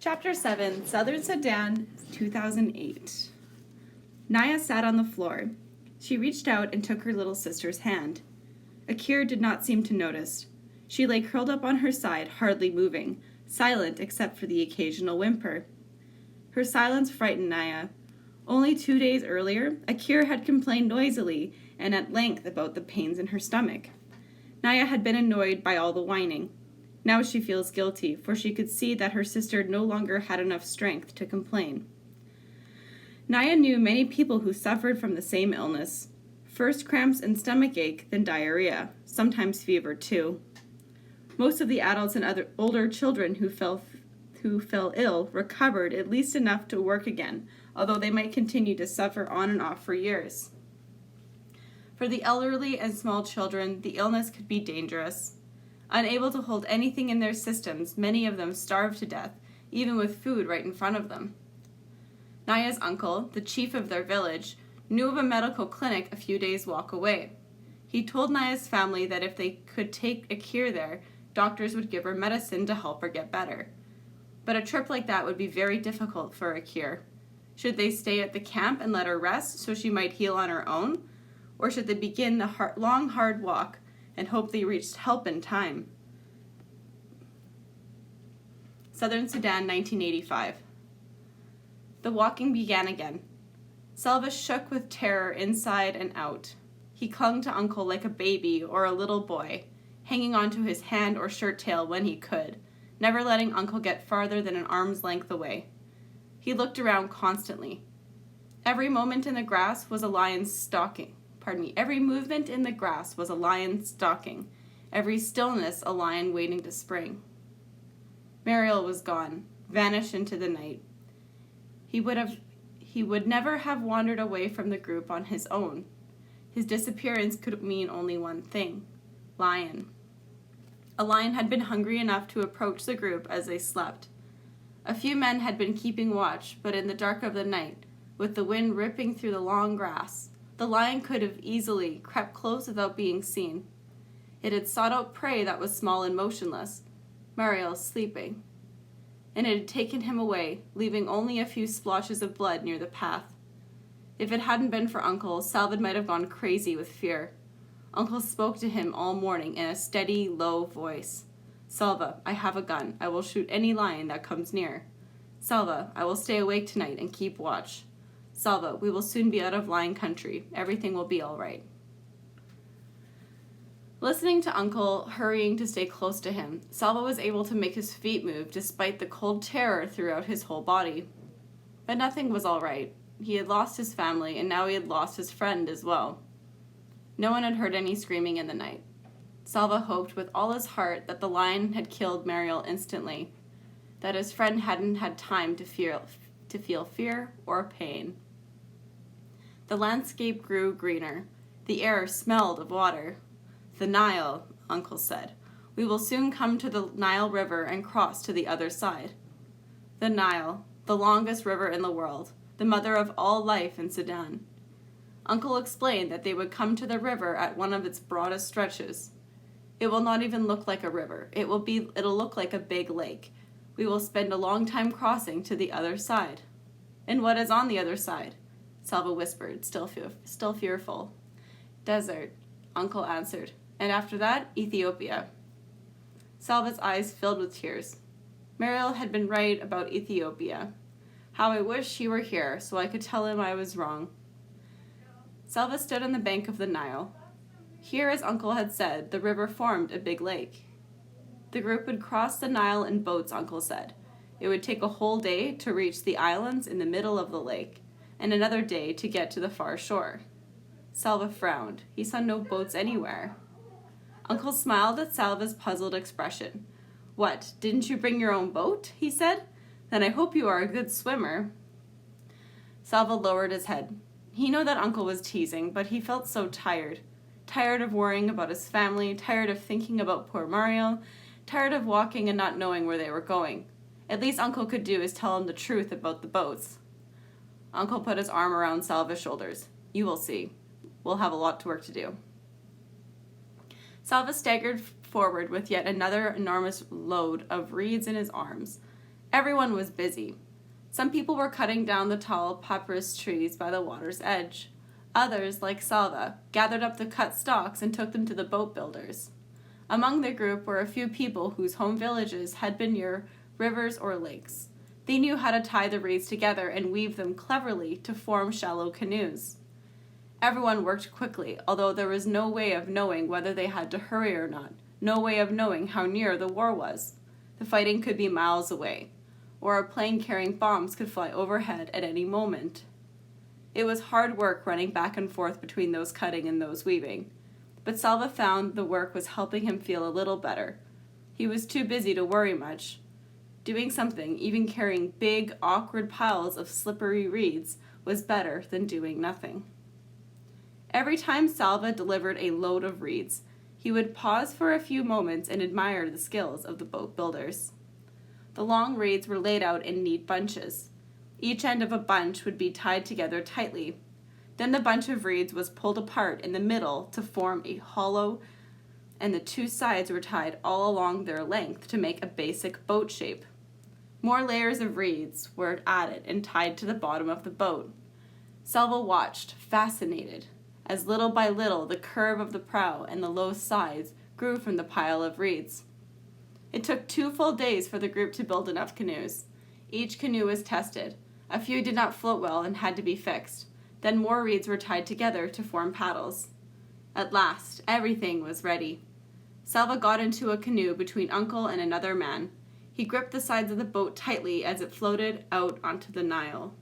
Chapter 7, Southern Sudan, 2008. Naya sat on the floor. She reached out and took her little sister's hand. Akir did not seem to notice. She lay curled up on her side, hardly moving, silent except for the occasional whimper. Her silence frightened Naya. Only 2 days earlier, Akir had complained noisily and at length about the pains in her stomach. Naya had been annoyed by all the whining. Now she feels guilty, for she could see that her sister no longer had enough strength to complain. Naya knew many people who suffered from the same illness. First cramps and stomach ache, then diarrhea, sometimes fever too. Most of the adults and other older children who fell ill recovered at least enough to work again, although they might continue to suffer on and off for years. For the elderly and small children, the illness could be dangerous. Unable to hold anything in their systems, many of them starved to death, even with food right in front of them. Naya's uncle, the chief of their village, knew of a medical clinic a few days' walk away. He told Naya's family that if they could take Akir there, doctors would give her medicine to help her get better. But a trip like that would be very difficult for Akir. Should they stay at the camp and let her rest so she might heal on her own? Or should they begin the long, hard walk and hope they reached help in time? Southern Sudan, 1985. The walking began again. Selva shook with terror inside and out. He clung to Uncle like a baby or a little boy, hanging onto his hand or shirt tail when he could, never letting Uncle get farther than an arm's length away. He looked around constantly. Every moment in the grass was a lion stalking. Every movement in the grass was a lion stalking. Every stillness a lion waiting to spring. Mariel was gone, vanished into the night. He would never have wandered away from the group on his own. His disappearance could mean only one thing: lion. A lion had been hungry enough to approach the group as they slept. A few men had been keeping watch, but in the dark of the night, with the wind ripping through the long grass, the lion could have easily crept close without being seen. It had sought out prey that was small and motionless, Mariel sleeping, and it had taken him away, leaving only a few splotches of blood near the path. If it hadn't been for Uncle, Salvad might have gone crazy with fear. Uncle spoke to him all morning in a steady, low voice. "Salva, I have a gun. I will shoot any lion that comes near. Salva, I will stay awake tonight and keep watch. Salva, we will soon be out of lion country. Everything will be all right." Listening to Uncle hurrying to stay close to him, Salva was able to make his feet move despite the cold terror throughout his whole body. But nothing was all right. He had lost his family, and now he had lost his friend as well. No one had heard any screaming in the night. Salva hoped with all his heart that the lion had killed Mariel instantly, that his friend hadn't had time to feel fear or pain. The landscape grew greener. The air smelled of water. "The Nile," Uncle said. "We will soon come to the Nile River and cross to the other side." The Nile, the longest river in the world, the mother of all life in Sudan. Uncle explained that they would come to the river at one of its broadest stretches. "It will not even look like a river. It'll look like a big lake. We will spend a long time crossing to the other side." "And what is on the other side?" Salva whispered, still fearful. "Desert," Uncle answered. "And after that, Ethiopia." Salva's eyes filled with tears. Mariel had been right about Ethiopia. How I wish he were here so I could tell him I was wrong. Salva stood on the bank of the Nile. Here, as Uncle had said, the river formed a big lake. The group would cross the Nile in boats, Uncle said. It would take a whole day to reach the islands in the middle of the lake, and another day to get to the far shore. Salva frowned. He saw no boats anywhere. Uncle smiled at Salva's puzzled expression. "What, didn't you bring your own boat?" he said. "Then I hope you are a good swimmer." Salva lowered his head. He knew that Uncle was teasing, but he felt so tired. Tired of worrying about his family, tired of thinking about poor Mariel, tired of walking and not knowing where they were going. At least Uncle could do is tell him the truth about the boats. Uncle put his arm around Salva's shoulders. "You will see. We'll have a lot of work to do." Salva staggered forward with yet another enormous load of reeds in his arms. Everyone was busy. Some people were cutting down the tall papyrus trees by the water's edge. Others, like Salva, gathered up the cut stalks and took them to the boat builders. Among the group were a few people whose home villages had been near rivers or lakes. They knew how to tie the reeds together and weave them cleverly to form shallow canoes. Everyone worked quickly, although there was no way of knowing whether they had to hurry or not, no way of knowing how near the war was. The fighting could be miles away, or a plane carrying bombs could fly overhead at any moment. It was hard work running back and forth between those cutting and those weaving, but Salva found the work was helping him feel a little better. He was too busy to worry much. Doing something, even carrying big, awkward piles of slippery reeds, was better than doing nothing. Every time Salva delivered a load of reeds, he would pause for a few moments and admire the skills of the boat builders. The long reeds were laid out in neat bunches. Each end of a bunch would be tied together tightly. Then the bunch of reeds was pulled apart in the middle to form a hollow, and the two sides were tied all along their length to make a basic boat shape. More layers of reeds were added and tied to the bottom of the boat. Salva watched, fascinated, as little by little the curve of the prow and the low sides grew from the pile of reeds. It took 2 full days for the group to build enough canoes. Each canoe was tested. A few did not float well and had to be fixed. Then more reeds were tied together to form paddles. At last, everything was ready. Salva got into a canoe between Uncle and another man. He gripped the sides of the boat tightly as it floated out onto the Nile.